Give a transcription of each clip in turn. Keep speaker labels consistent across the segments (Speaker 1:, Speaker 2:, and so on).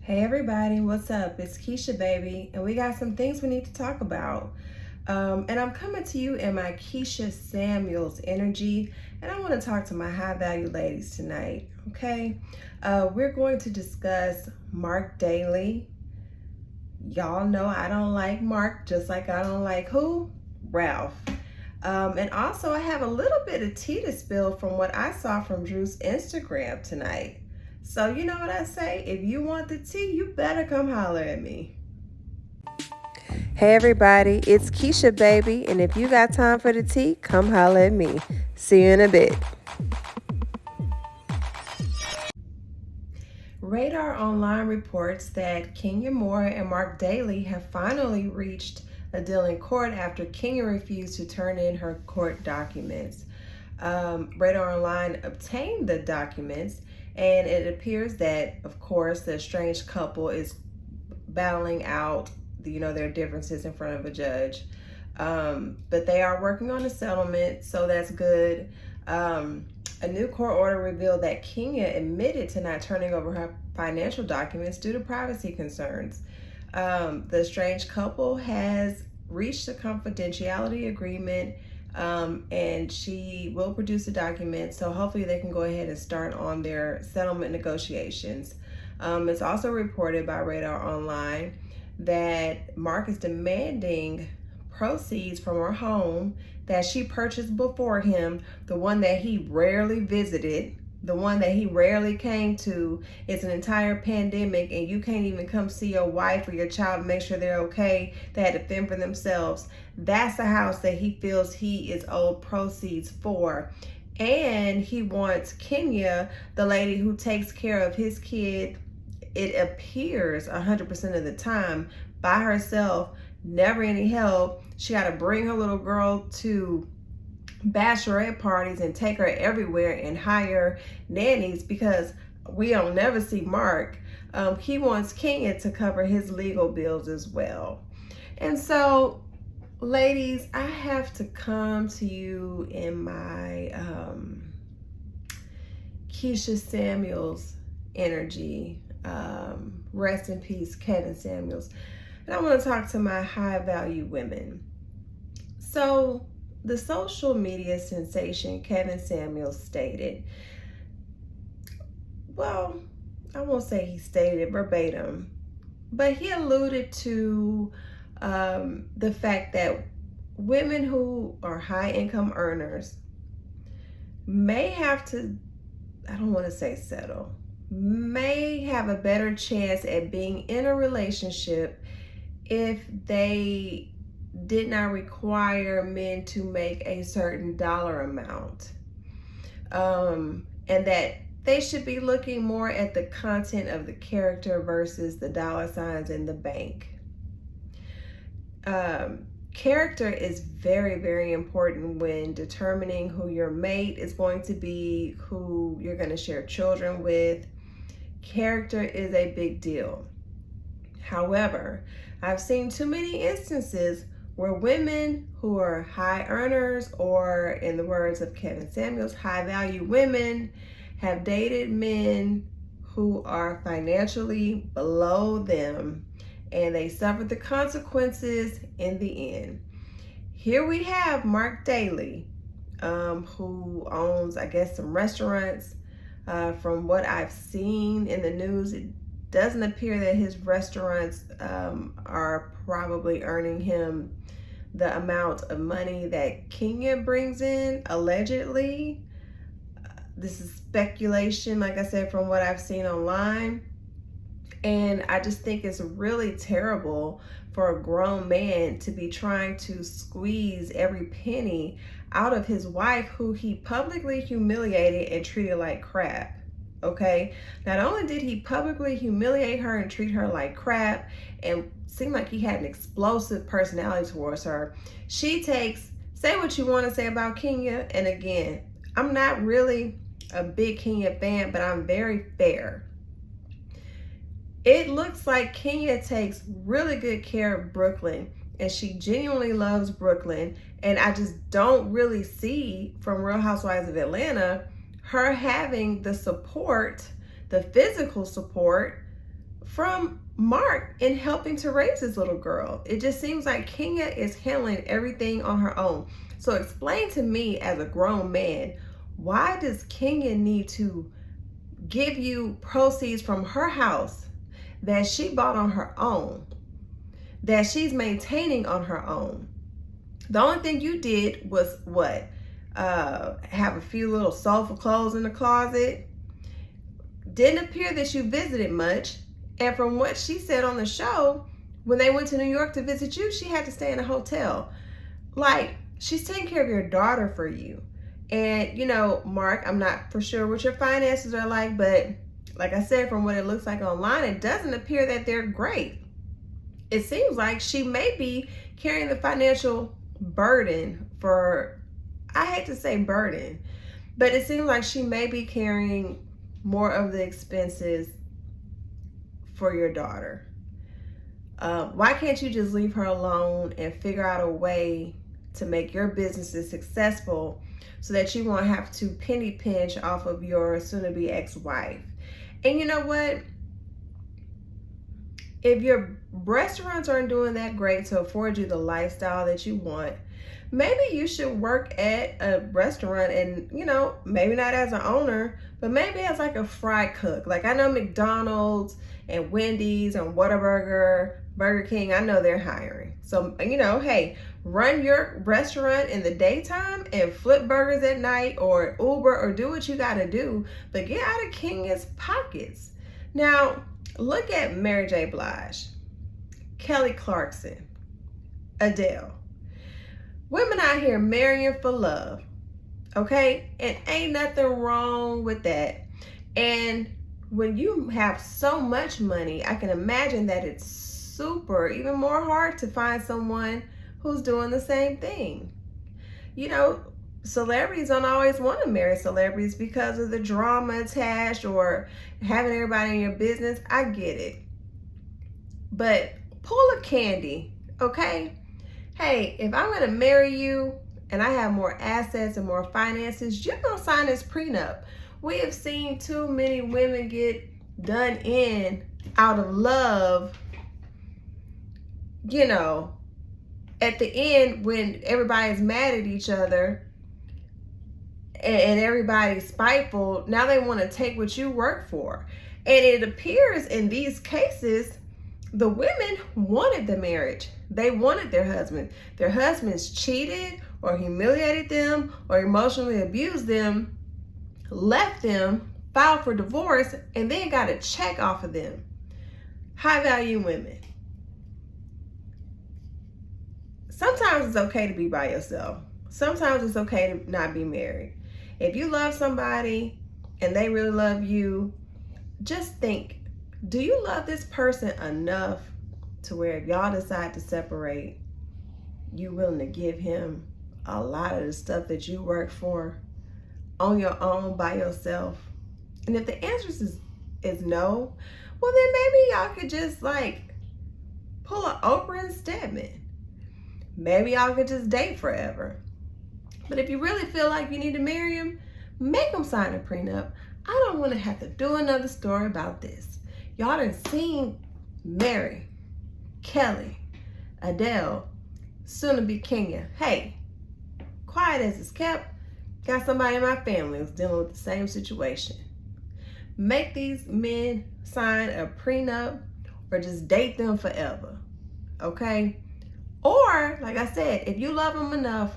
Speaker 1: Hey everybody, what's up? It's Keisha, baby, and we got some things we need to talk about. And I'm coming to you in my Keisha Samuels energy, and I want to talk to my high value ladies tonight, okay? We're going to discuss Mark Daly. Y'all know I don't like Mark, just like I don't like who? Ralph. And also, I have a little bit of tea to spill from what I saw from Drew's Instagram tonight. So you know what I say? If you want the tea, you better come holler at me. Hey everybody, it's Keisha, baby, and if you got time for the tea, come holler at me. See you in a bit. Radar Online reports that Kenya Moore and Mark Daly have finally reached a deal in court after Kenya refused to turn in her court documents. Radar Online obtained the documents, and it appears that, of course, the estranged couple is battling out, their differences in front of a judge. But they are working on a settlement, so that's good. A new court order revealed that Kenya admitted to not turning over her financial documents due to privacy concerns. The estranged couple has reached a confidentiality agreement, and she will produce a document, so hopefully they can go ahead and start on their settlement negotiations. It's also reported by Radar Online that Mark is demanding proceeds from her home that she purchased before him, the one that he rarely visited, the one that he rarely came to. It's an entire pandemic and you can't even come see your wife or your child and make sure they're okay. They had to fend for themselves. That's the house that he feels he is owed proceeds for. And he wants Kenya, the lady who takes care of his kid, it appears 100% of the time, by herself, never any help. She got to bring her little girl to bachelorette parties and take her everywhere and hire nannies because we don't never see Mark. He wants Kenya to cover his legal bills as well. And so, ladies, I have to come to you in my Keisha Samuels energy. Rest in peace, Kevin Samuels. And I want to talk to my high value women. So the social media sensation Kevin Samuels stated, well, I won't say he stated it verbatim, but he alluded to the fact that women who are high income earners may have to, I don't want to say settle, may have a better chance at being in a relationship if they did not require men to make a certain dollar amount. And that they should be looking more at the content of the character versus the dollar signs in the bank. Character is very, very important when determining who your mate is going to be, who you're going to share children with. Character is a big deal. However, I've seen too many instances where women who are high earners, or in the words of Kevin Samuels, high value women, have dated men who are financially below them, and they suffered the consequences in the end. Here we have Mark Daly, who owns, I guess, some restaurants. From what I've seen in the news, it doesn't appear that his restaurants are probably earning him the amount of money that Kenya brings in, allegedly. This is speculation, like I said, from what I've seen online. And I just think it's really terrible for a grown man to be trying to squeeze every penny out of his wife, who he publicly humiliated and treated like crap. Okay, not only did he publicly humiliate her and treat her like crap and seemed like he had an explosive personality towards her, she takes, say what you want to say about Kenya, and again, I'm not really a big Kenya fan, but I'm very fair. It looks like Kenya takes really good care of Brooklyn, and she genuinely loves Brooklyn, and I just don't really see from Real Housewives of Atlanta her having the support, the physical support from Mark in helping to raise this little girl. It just seems like Kenya is handling everything on her own. So explain to me, as a grown man, why does Kenya need to give you proceeds from her house that she bought on her own, that she's maintaining on her own? The only thing you did was what? Have a few little sofa clothes in the closet. Didn't appear that you visited much. And from what she said on the show, when they went to New York to visit you, she had to stay in a hotel. Like, she's taking care of your daughter for you. And, you know, Mark, I'm not for sure what your finances are like, but like I said, from what it looks like online, it doesn't appear that they're great. It seems like she may be carrying the financial burden for, I hate to say burden, but it seems like she may be carrying more of the expenses for your daughter. Why can't you just leave her alone and figure out a way to make your businesses successful so that you won't have to penny pinch off of your soon-to-be ex-wife? And you know what? If your restaurants aren't doing that great to afford you the lifestyle that you want, maybe you should work at a restaurant and, you know, maybe not as an owner, but maybe as like a fry cook. Like, I know McDonald's and Wendy's and Whataburger, Burger King, I know they're hiring. So, you know, hey, run your restaurant in the daytime and flip burgers at night, or Uber, or do what you gotta do, but get out of Kenya's pockets. Now, look at Mary J. Blige, Kelly Clarkson, Adele. Women out here marrying for love, okay? And ain't nothing wrong with that. And when you have so much money, I can imagine that it's super, even more hard to find someone who's doing the same thing. You know, celebrities don't always want to marry celebrities because of the drama attached or having everybody in your business. I get it. But pull a Candy, okay? Hey, if I'm going to marry you and I have more assets and more finances, you're going to sign this prenup. We have seen too many women get done in out of love, you know, at the end when everybody's mad at each other and everybody's spiteful. Now they want to take what you work for. And it appears in these cases, the women wanted the marriage. They wanted their husband. Their husbands cheated or humiliated them or emotionally abused them, left them, filed for divorce, and then got a check off of them. High value women. Sometimes it's okay to be by yourself. Sometimes it's okay to not be married. If you love somebody and they really love you, just think, do you love this person enough to where if y'all decide to separate, you willing to give him a lot of the stuff that you work for on your own by yourself? And if the answer is no, well then maybe y'all could just like pull an Oprah and Stedman. Maybe y'all could just date forever. But if you really feel like you need to marry him, make him sign a prenup. I don't want to have to do another story about this. Y'all done seen Mary, Kelly, Adele, soon to be Kenya. Hey, quiet as it's kept, got somebody in my family who's dealing with the same situation. Make these men sign a prenup or just date them forever, okay? Or, like I said, if you love them enough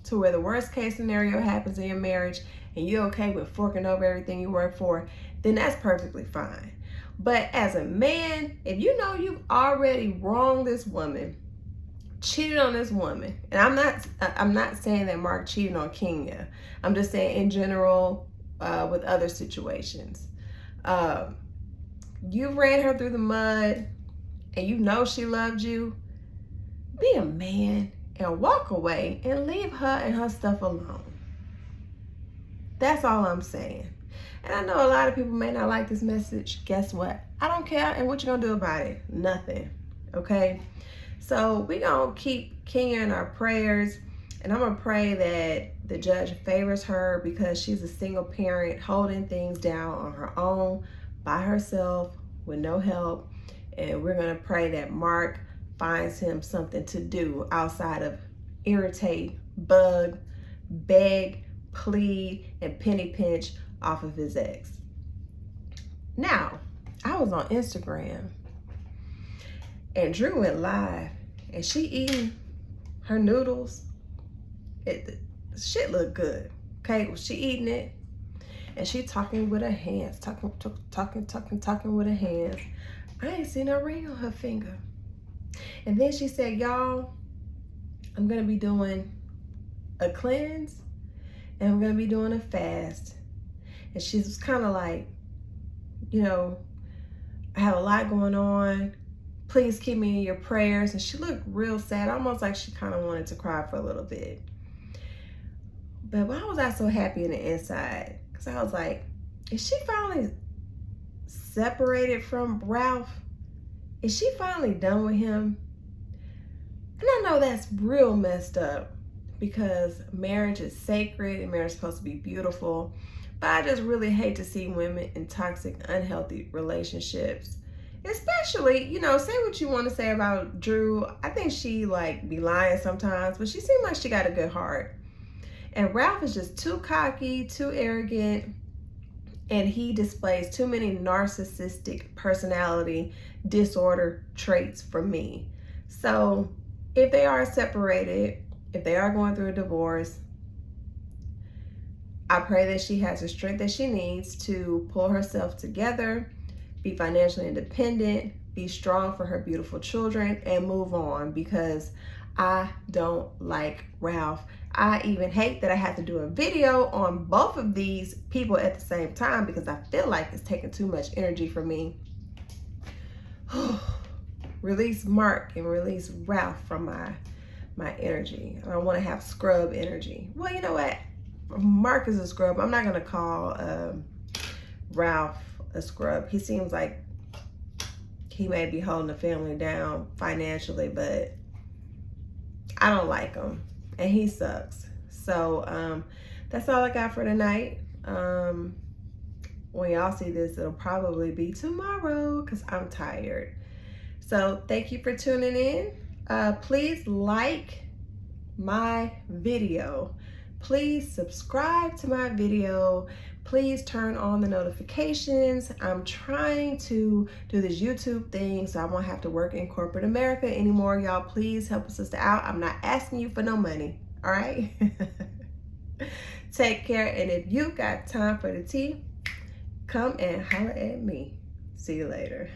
Speaker 1: to where the worst case scenario happens in your marriage and you're okay with forking over everything you work for, then that's perfectly fine. But as a man, if you know you've already wronged this woman, cheated on this woman, and I'm not saying that Mark cheated on Kenya. I'm just saying in general with other situations. You ran her through the mud and you know she loved you. Be a man and walk away and leave her and her stuff alone. That's all I'm saying. And I know a lot of people may not like this message. Guess what? I don't care. And what you gonna do about it? Nothing. Okay? So we gonna keep Kenya in our prayers. And I'm gonna pray that the judge favors her because she's a single parent holding things down on her own by herself with no help. And we're going to pray that Mark finds him something to do outside of irritate, bug, beg, plead, and penny pinch off of his ex. Now, I was on Instagram and Drew went live and she eating her noodles. Shit look good. Okay, well, she eating it and she talking with her hands, talking with her hands. I ain't seen no ring on her finger. And then she said, y'all, I'm gonna be doing a cleanse and I'm gonna be doing a fast. And she was kind of like, you know, I have a lot going on. Please keep me in your prayers. And she looked real sad, almost like she kind of wanted to cry for a little bit. But why was I so happy in the inside? Because I was like, is she finally separated from Ralph? Is she finally done with him? And I know that's real messed up because marriage is sacred and marriage is supposed to be beautiful. But I just really hate to see women in toxic, unhealthy relationships. Especially, you know, say what you want to say about Drew. I think she like be lying sometimes, but she seemed like she got a good heart. And Ralph is just too cocky, too arrogant, and he displays too many narcissistic personality disorder traits for me. So if they are separated, if they are going through a divorce, I pray that she has the strength that she needs to pull herself together, be financially independent, be strong for her beautiful children, and move on, because I don't like Ralph. I even hate that I have to do a video on both of these people at the same time because I feel like it's taking too much energy from me. Release Mark and release Ralph from my energy. I don't want to have scrub energy. Well, you know what? Mark is a scrub. I'm not going to call Ralph a scrub. He seems like he may be holding the family down financially, but I don't like him and he sucks. So that's all I got for tonight. When y'all see this, it'll probably be tomorrow because I'm tired. So thank you for tuning in. Please like my video. Please subscribe to my video. Please turn on the notifications. I'm trying to do this YouTube thing so I won't have to work in corporate America anymore. Y'all, please help a sister out. I'm not asking you for no money, all right? Take care, and if you got time for the tea, come and holler at me. See you later.